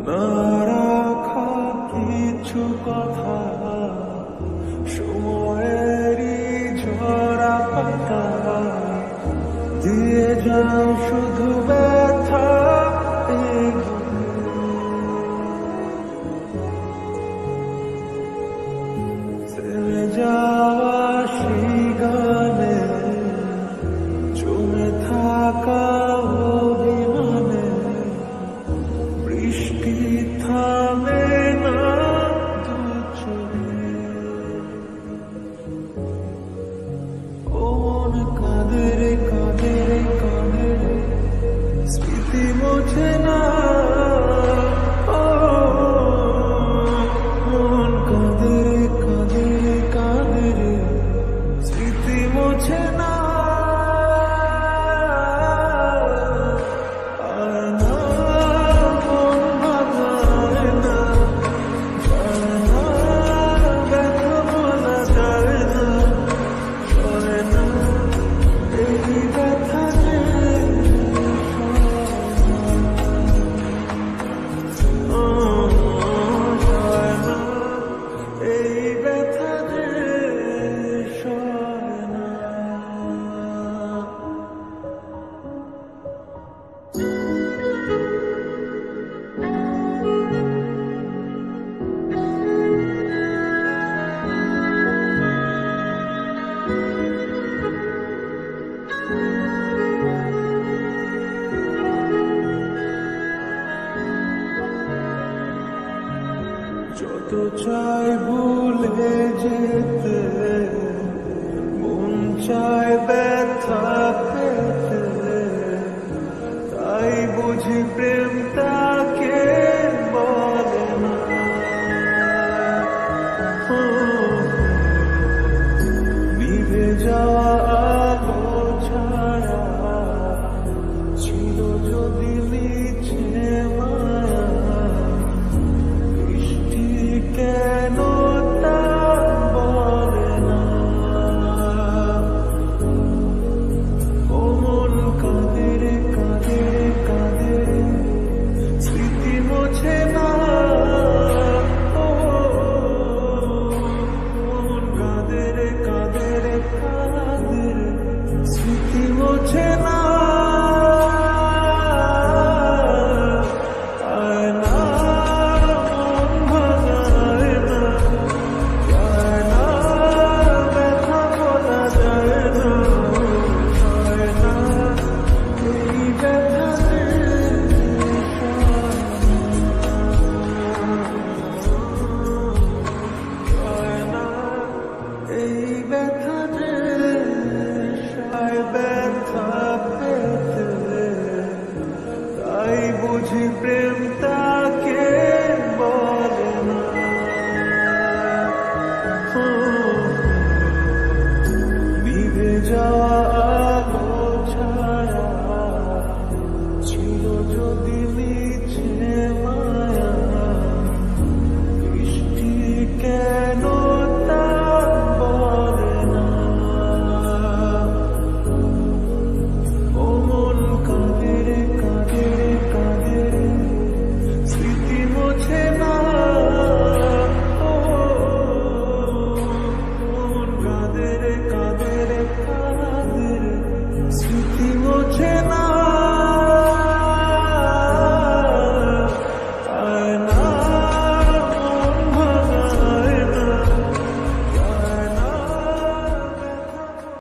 না রাখা কিছু কথা সময়েরই ঝরা পাতা দিয়ে যাও শুধু ব্যথা থেমে যাওয়া সেই গানে জমে থাকা অভিমানে বৃষ্টি থামে না দু চোখে মন কাঁদে রে কাঁদে রে কাঁদে রে স্মৃতি মোছে না মন কাঁদে রে কাঁদে রে কাঁদে রে স্মৃতি মোছে না যত চাই ভুলে যেতে মন চায় ব্যথা পেতে তাই বুঝি প্রেম তাকে বলে না নিভে যাওয়া আলো ছায়া ছিল যদি নিচে মায়া কেন তা বলে না মন কাঁদে রে কাঁদে রে কাঁদে রে স্মৃতি মোছে না মন কাঁদে রে কাঁদে রে কাঁদে রে স্মৃতি মোছে না বুঝি প্রেম তাকে বলে না নিভে যাওয়া আলো ছায়া ছিল যদি